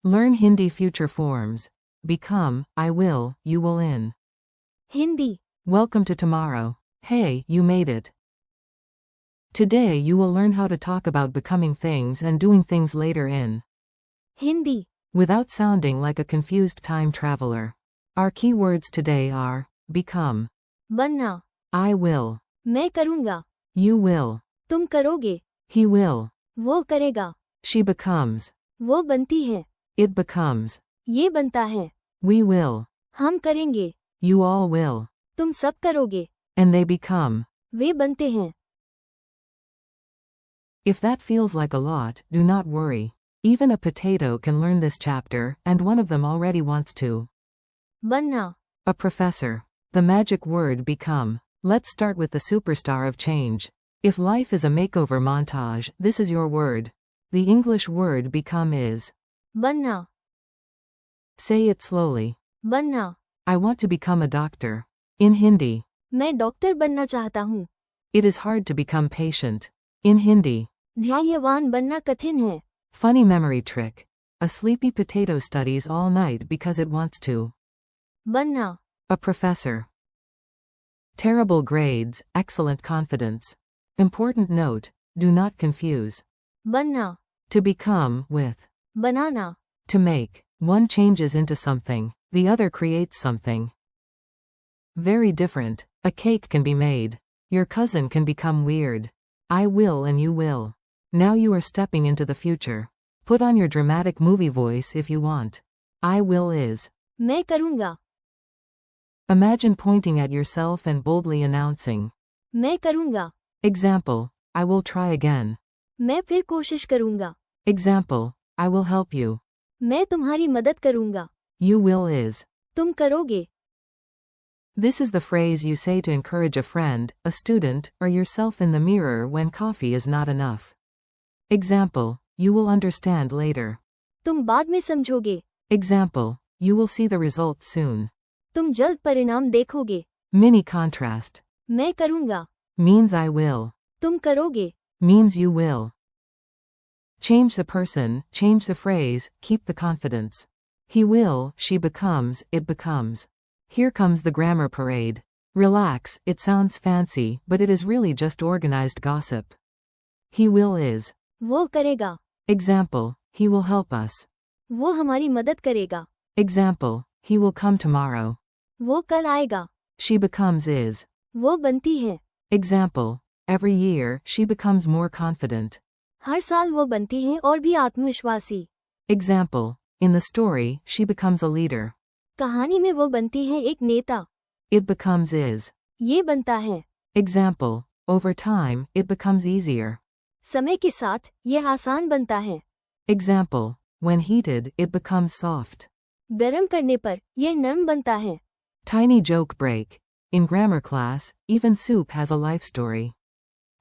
Learn Hindi future forms. Become, I will, you will in. Hindi. Welcome to tomorrow. Hey, you made it. Today you will learn how to talk about becoming things and doing things later in. Hindi. Without sounding like a confused time traveler. Our key words today are become, बनना. I will, मैं करूँगा. you will, तुम करोगे. he will, वो करेगा. she becomes, वो बनती है. it becomes, ये बनता है. we will, हम करेंगे. you all will, तुम सब करोगे. and they become. वे बनते हैं. If that feels like a lot, do not worry. Even a potato can learn this chapter, and one of them already wants to. बनना. A professor. The magic word become. Let's start with the superstar of change. If life is a makeover montage, this is your word. The English word become is. बनना. Say it slowly. बनना. I want to become a doctor. In Hindi. मैं doctor बनना चाहता हूँ. It is hard to become patient. In Hindi. ध्यानवान बनना कठिन है. Funny memory trick. A sleepy potato studies all night because it wants to. बनना. A professor. Terrible grades, excellent confidence. Important note, do not confuse. बनना. To become with. Banana. To make. One changes into something, the other creates something. Very different. A cake can be made. Your cousin can become weird. I will and you will. Now you are stepping into the future. Put on your dramatic movie voice if you want. I will is. मैं करूँगा. Imagine pointing at yourself and boldly announcing. मैं करूँगा. Example, I will try again. मैं फिर कोशिश करूँगा. Example, I will help you. मैं तुम्हारी मदद करूँगा. You will is. तुम करोगे. This is the phrase you say to encourage a friend, a student, or yourself in the mirror when coffee is not enough. Example, you will understand later. तुम बाद में समझोगे. Example, you will see the results soon. तुम जल्द परिणाम देखोगे. Mini contrast. मैं करूँगा. Means I will. तुम करोगे. Means you will. Change the person, change the phrase, keep the confidence. He will, she becomes, it becomes. Here comes the grammar parade. Relax, it sounds fancy, but it is really just organized gossip. He will is. वो करेगा. Example, he will help us. वो हमारी मदद करेगा. Example, he will come tomorrow. वो कल आएगा. She becomes is. वो बनती है. Example, every year, she becomes more confident. हर साल वो बनती है और भी आत्मविश्वासी. Example, in the story, she becomes a leader. कहानी में वो बनती है एक नेता. It becomes is. ये बनता है. Example, over time, it becomes easier. समय के साथ ये आसान बनता है. Example, when heated, it becomes soft. गरम करने पर यह नरम बनता है. Tiny joke break. In grammar class, even soup has a life story.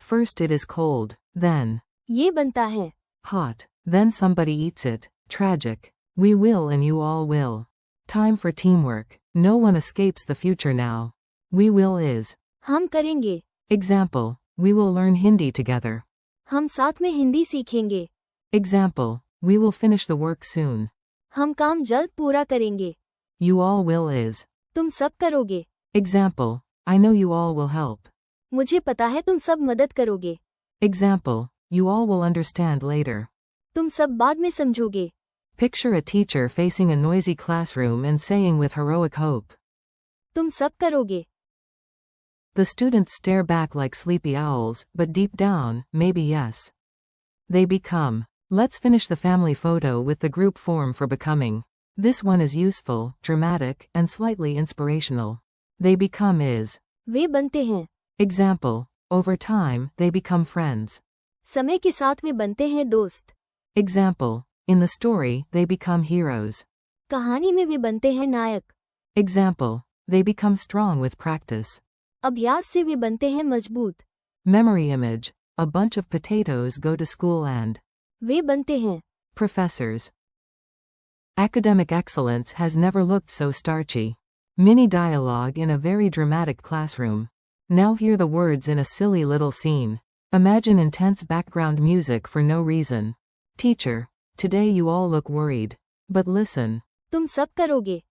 First it is cold, then ये बनता है. hot, then somebody eats it. Tragic. We will and you all will. Time for teamwork. No one escapes the future now. We will is. हम करेंगे. Example, we will learn Hindi together. हम साथ में हिंदी सीखेंगे. Example, we will finish the work soon. हम काम जल्द पूरा करेंगे. You all will is. तुम सब करोगे. Example, I know you all will help. मुझे पता है तुम सब मदद करोगे. Example, you all will understand later. तुम सब बाद में समझोगे. Picture a teacher facing a noisy classroom and saying with heroic hope. तुम सब करोगे. The students stare back like sleepy owls, but deep down, maybe yes. They become. Let's finish the family photo with the group form for becoming. This one is useful, dramatic, and slightly inspirational. They become is. वे बनते हैं. Example, over time, they become friends. समय के साथ वे बनते हैं दोस्त. Example, in the story, they become heroes. कहानी में वे बनते हैं नायक. Example, they become strong with practice. अभ्यास से वे बनते हैं मजबूत. Memory image, a bunch of potatoes go to school and. वे बनते हैं. Professors. Academic excellence has never looked so starchy. Mini dialogue in a very dramatic classroom. Now hear the words in a silly little scene. Imagine intense background music for no reason. Teacher, today you all look worried. But listen. तुम सब करोगे।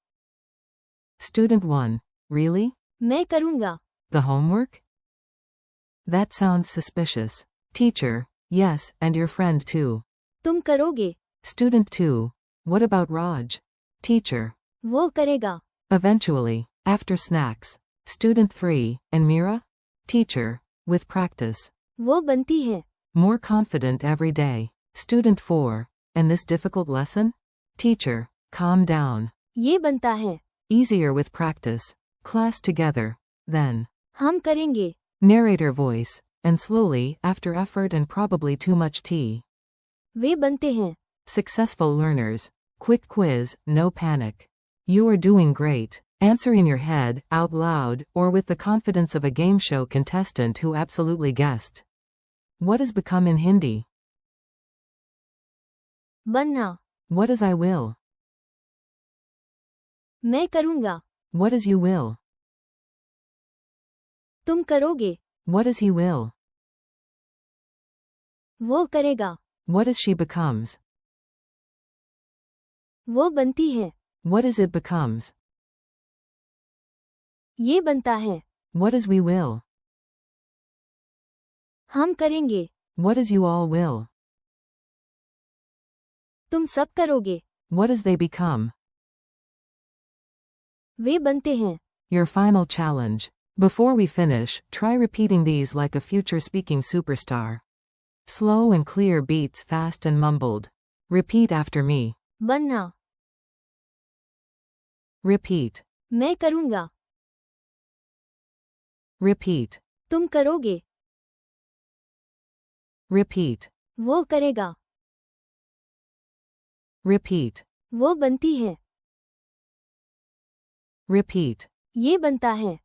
Student 1. Really? मैं करूँगा। The homework? That sounds suspicious. Teacher. Yes, and your friend too. तुम करोगे। Student 2. What about Raj? Teacher. वो करेगा। Eventually, after snacks. Student 3. And Mira? Teacher. With practice. वो बनती है। More confident every day. Student 4. And this difficult lesson? Teacher. Calm down. ये बनता है। Easier with practice. Class together. Then. हम करेंगे। Narrator voice. And slowly, after effort and probably too much tea. वे बनते हैं। Successful learners. Quick quiz, no panic. You are doing great. Answer in your head, out loud, or with the confidence of a game show contestant who absolutely guessed. What is become in Hindi? बनना। What is I will? मैं करूँगा। What is you will? तुम करोगे। What is he will? वो करेगा। What is she becomes? वो बनती है। What is it becomes? ये बनता है। What is we will? हम करेंगे। What is you all will? तुम सब करोगे। What is they become? वे बनते हैं। Your final challenge. Before we finish, try repeating these like a future speaking superstar. Slow and clear beats, fast and mumbled. Repeat after me. बनना। Repeat. मैं करूँगा। Repeat. तुम करोगे। Repeat. वो करेगा। Repeat. वो बनती है। Repeat. ये बनता है।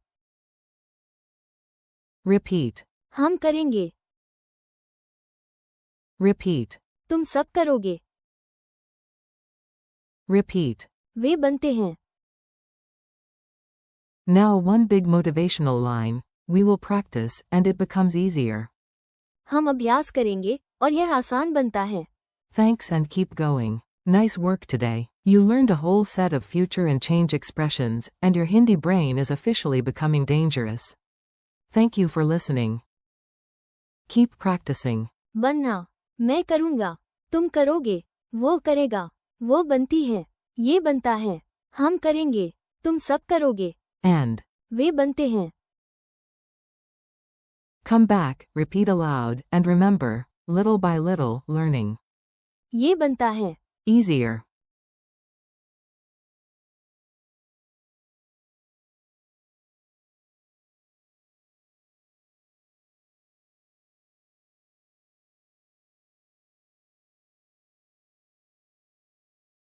Repeat. हम करेंगे। Repeat. तुम सब करोगे। Repeat. वे बनते हैं। Now one big motivational line. We will practice, and it becomes easier. हम अभ्यास करेंगे और यह आसान बनता है। Thanks and keep going. Nice work today. You learned a whole set of future and change expressions, and your Hindi brain is officially becoming dangerous. Thank you for listening. Keep practicing. बनना। मैं करूँगा। तुम करोगे। वो करेगा। वो बनती है। ये बनता है। हम करेंगे। तुम सब करोगे। And. वे बनते हैं। Come back, repeat aloud, and remember, little by little, learning. ये बनता है। Easier.